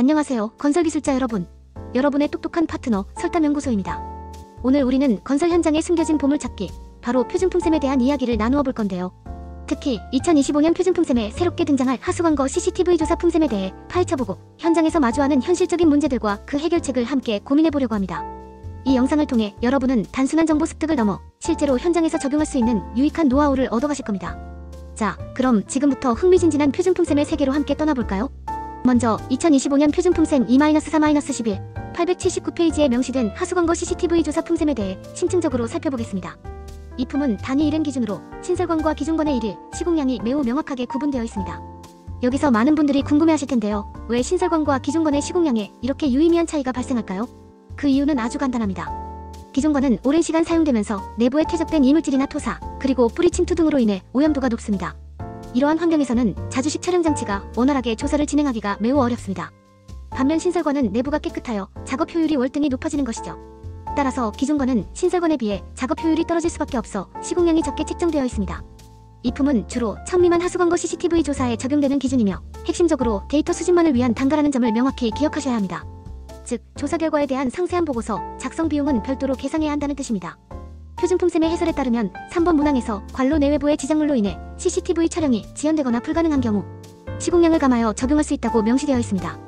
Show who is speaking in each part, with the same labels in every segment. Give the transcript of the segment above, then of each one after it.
Speaker 1: 안녕하세요, 건설기술자 여러분. 여러분의 똑똑한 파트너 설담연구소입니다. 오늘 우리는 건설 현장에 숨겨진 보물찾기, 바로 표준품셈에 대한 이야기를 나누어 볼 건데요. 특히 2025년 표준품셈에 새롭게 등장할 하수관거 CCTV 조사 품셈에 대해 파헤쳐보고 현장에서 마주하는 현실적인 문제들과 그 해결책을 함께 고민해보려고 합니다. 이 영상을 통해 여러분은 단순한 정보 습득을 넘어 실제로 현장에서 적용할 수 있는 유익한 노하우를 얻어가실 겁니다. 자, 그럼 지금부터 흥미진진한 표준품셈의 세계로 함께 떠나볼까요? 먼저 2025년 표준품셈 2-4-11 879페이지에 명시된 하수관거 CCTV 조사 품셈에 대해 심층적으로 살펴보겠습니다. 이 품은 단위 1엔 기준으로 신설관과 기존관의 일일, 시공량이 매우 명확하게 구분되어 있습니다. 여기서 많은 분들이 궁금해하실 텐데요. 왜 신설관과 기존관의 시공량에 이렇게 유의미한 차이가 발생할까요? 그 이유는 아주 간단합니다. 기존관은 오랜 시간 사용되면서 내부에 퇴적된 이물질이나 토사, 그리고 뿌리 침투 등으로 인해 오염도가 높습니다. 이러한 환경에서는 자주식 촬영 장치가 원활하게 조사를 진행하기가 매우 어렵습니다. 반면 신설관은 내부가 깨끗하여 작업 효율이 월등히 높아지는 것이죠. 따라서 기존관은 신설관에 비해 작업 효율이 떨어질 수밖에 없어 시공량이 적게 책정되어 있습니다. 이 품은 주로 1000 미만 하수관거 CCTV 조사에 적용되는 기준이며 핵심적으로 데이터 수집만을 위한 단가라는 점을 명확히 기억하셔야 합니다. 즉, 조사 결과에 대한 상세한 보고서, 작성 비용은 별도로 계상해야 한다는 뜻입니다. 표준품셈의 해설에 따르면 3번 문항에서 관로 내외부의 지정물로 인해 CCTV 촬영이 지연되거나 불가능한 경우 시공량을 감하여 적용할 수 있다고 명시되어 있습니다.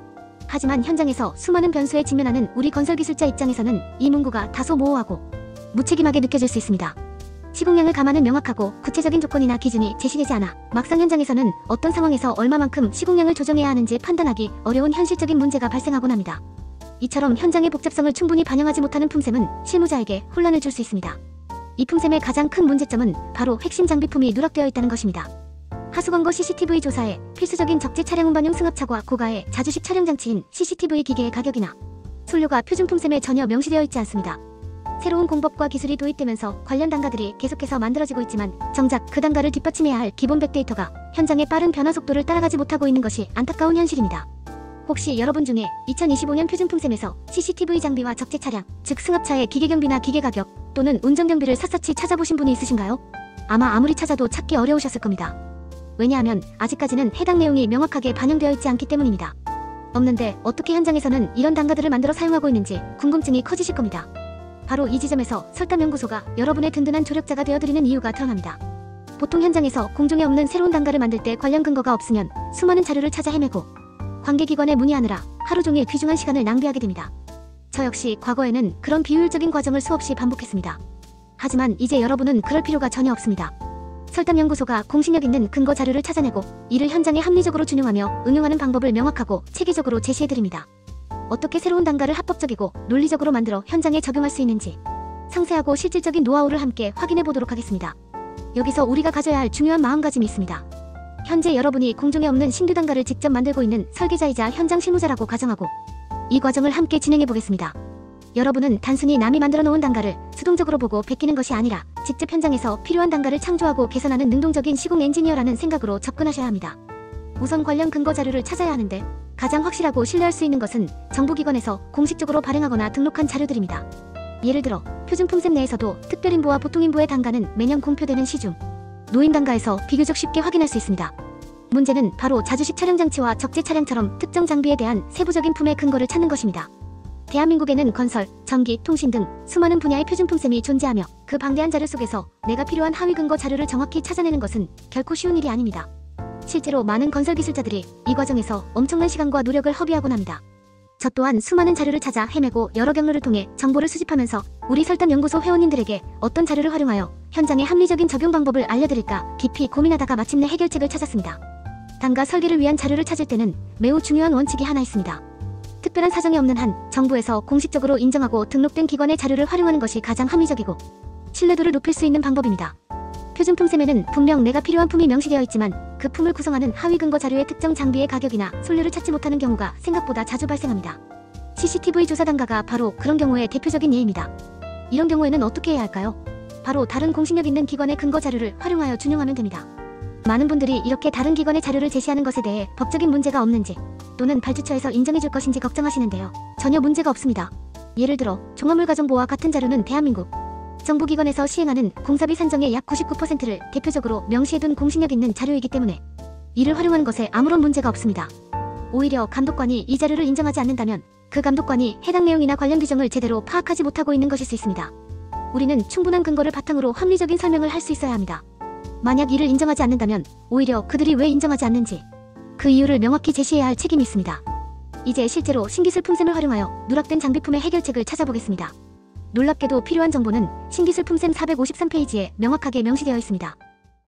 Speaker 1: 하지만 현장에서 수많은 변수에 직면하는 우리 건설기술자 입장에서는 이 문구가 다소 모호하고 무책임하게 느껴질 수 있습니다. 시공량을 감하는 명확하고 구체적인 조건이나 기준이 제시되지 않아 막상 현장에서는 어떤 상황에서 얼마만큼 시공량을 조정해야 하는지 판단하기 어려운 현실적인 문제가 발생하곤 합니다. 이처럼 현장의 복잡성을 충분히 반영하지 못하는 품셈은 실무자에게 혼란을 줄 수 있습니다. 이 품셈의 가장 큰 문제점은 바로 핵심 장비품이 누락되어 있다는 것입니다. 하수관거 CCTV 조사에 필수적인 적재 차량 운반용 승합차와 고가의 자주식 촬영 장치인 CCTV 기계의 가격이나 손료가 표준품셈에 전혀 명시되어 있지 않습니다. 새로운 공법과 기술이 도입되면서 관련 단가들이 계속해서 만들어지고 있지만 정작 그 단가를 뒷받침해야 할 기본 백데이터가 현장의 빠른 변화 속도를 따라가지 못하고 있는 것이 안타까운 현실입니다. 혹시 여러분 중에 2025년 표준품셈에서 CCTV 장비와 적재 차량, 즉 승합차의 기계경비나 기계 가격 또는 운전경비를 샅샅이 찾아보신 분이 있으신가요? 아마 아무리 찾아도 찾기 어려우셨을 겁니다. 왜냐하면 아직까지는 해당 내용이 명확하게 반영되어 있지 않기 때문입니다. 없는데 어떻게 현장에서는 이런 단가들을 만들어 사용하고 있는지 궁금증이 커지실 겁니다. 바로 이 지점에서 설담연구소가 여러분의 든든한 조력자가 되어드리는 이유가 드러납니다. 보통 현장에서 공중에 없는 새로운 단가를 만들 때 관련 근거가 없으면 수많은 자료를 찾아 헤매고 관계기관에 문의하느라 하루 종일 귀중한 시간을 낭비하게 됩니다. 저 역시 과거에는 그런 비효율적인 과정을 수없이 반복했습니다. 하지만 이제 여러분은 그럴 필요가 전혀 없습니다. 설담연구소가 공신력 있는 근거 자료를 찾아내고 이를 현장에 합리적으로 준용하며 응용하는 방법을 명확하고 체계적으로 제시해드립니다. 어떻게 새로운 단가를 합법적이고 논리적으로 만들어 현장에 적용할 수 있는지 상세하고 실질적인 노하우를 함께 확인해 보도록 하겠습니다. 여기서 우리가 가져야 할 중요한 마음가짐이 있습니다. 현재 여러분이 공중에 없는 신규 단가를 직접 만들고 있는 설계자이자 현장 실무자라고 가정하고 이 과정을 함께 진행해 보겠습니다. 여러분은 단순히 남이 만들어 놓은 단가를 수동적으로 보고 베끼는 것이 아니라 직접 현장에서 필요한 단가를 창조하고 개선하는 능동적인 시공 엔지니어라는 생각으로 접근하셔야 합니다. 우선 관련 근거 자료를 찾아야 하는데 가장 확실하고 신뢰할 수 있는 것은 정부기관에서 공식적으로 발행하거나 등록한 자료들입니다. 예를 들어 표준품셈 내에서도 특별인부와 보통인부의 단가는 매년 공표되는 시중 노인단가에서 비교적 쉽게 확인할 수 있습니다. 문제는 바로 자주식 촬영 장치와 적재 차량처럼 특정 장비에 대한 세부적인 품의 근거를 찾는 것입니다. 대한민국에는 건설, 전기, 통신 등 수많은 분야의 표준품셈이 존재하며 그 방대한 자료 속에서 내가 필요한 하위 근거 자료를 정확히 찾아내는 것은 결코 쉬운 일이 아닙니다. 실제로 많은 건설 기술자들이 이 과정에서 엄청난 시간과 노력을 허비하곤 합니다. 저 또한 수많은 자료를 찾아 헤매고 여러 경로를 통해 정보를 수집하면서 우리 설담연구소 회원님들에게 어떤 자료를 활용하여 현장의 합리적인 적용 방법을 알려드릴까 깊이 고민하다가 마침내 해결책을 찾았습니다. 단가 설계를 위한 자료를 찾을 때는 매우 중요한 원칙이 하나 있습니다. 특별한 사정이 없는 한 정부에서 공식적으로 인정하고 등록된 기관의 자료를 활용하는 것이 가장 합리적이고 신뢰도를 높일 수 있는 방법입니다. 표준품셈에는 분명 내가 필요한 품이 명시되어 있지만 그 품을 구성하는 하위 근거 자료의 특정 장비의 가격이나 손료를 찾지 못하는 경우가 생각보다 자주 발생합니다. CCTV 조사 단가가 바로 그런 경우의 대표적인 예입니다. 이런 경우에는 어떻게 해야 할까요? 바로 다른 공신력 있는 기관의 근거 자료를 활용하여 준용하면 됩니다. 많은 분들이 이렇게 다른 기관의 자료를 제시하는 것에 대해 법적인 문제가 없는지 또는 발주처에서 인정해줄 것인지 걱정하시는데요. 전혀 문제가 없습니다. 예를 들어 종합물과정보와 같은 자료는 대한민국 정부기관에서 시행하는 공사비 산정의 약 99%를 대표적으로 명시해둔 공신력 있는 자료이기 때문에 이를 활용하는 것에 아무런 문제가 없습니다. 오히려 감독관이 이 자료를 인정하지 않는다면 그 감독관이 해당 내용이나 관련 규정을 제대로 파악하지 못하고 있는 것일 수 있습니다. 우리는 충분한 근거를 바탕으로 합리적인 설명을 할 수 있어야 합니다. 만약 이를 인정하지 않는다면 오히려 그들이 왜 인정하지 않는지 그 이유를 명확히 제시해야 할 책임이 있습니다. 이제 실제로 신기술 품셈을 활용하여 누락된 장비품의 해결책을 찾아보겠습니다. 놀랍게도 필요한 정보는 신기술 품셈 453페이지에 명확하게 명시되어 있습니다.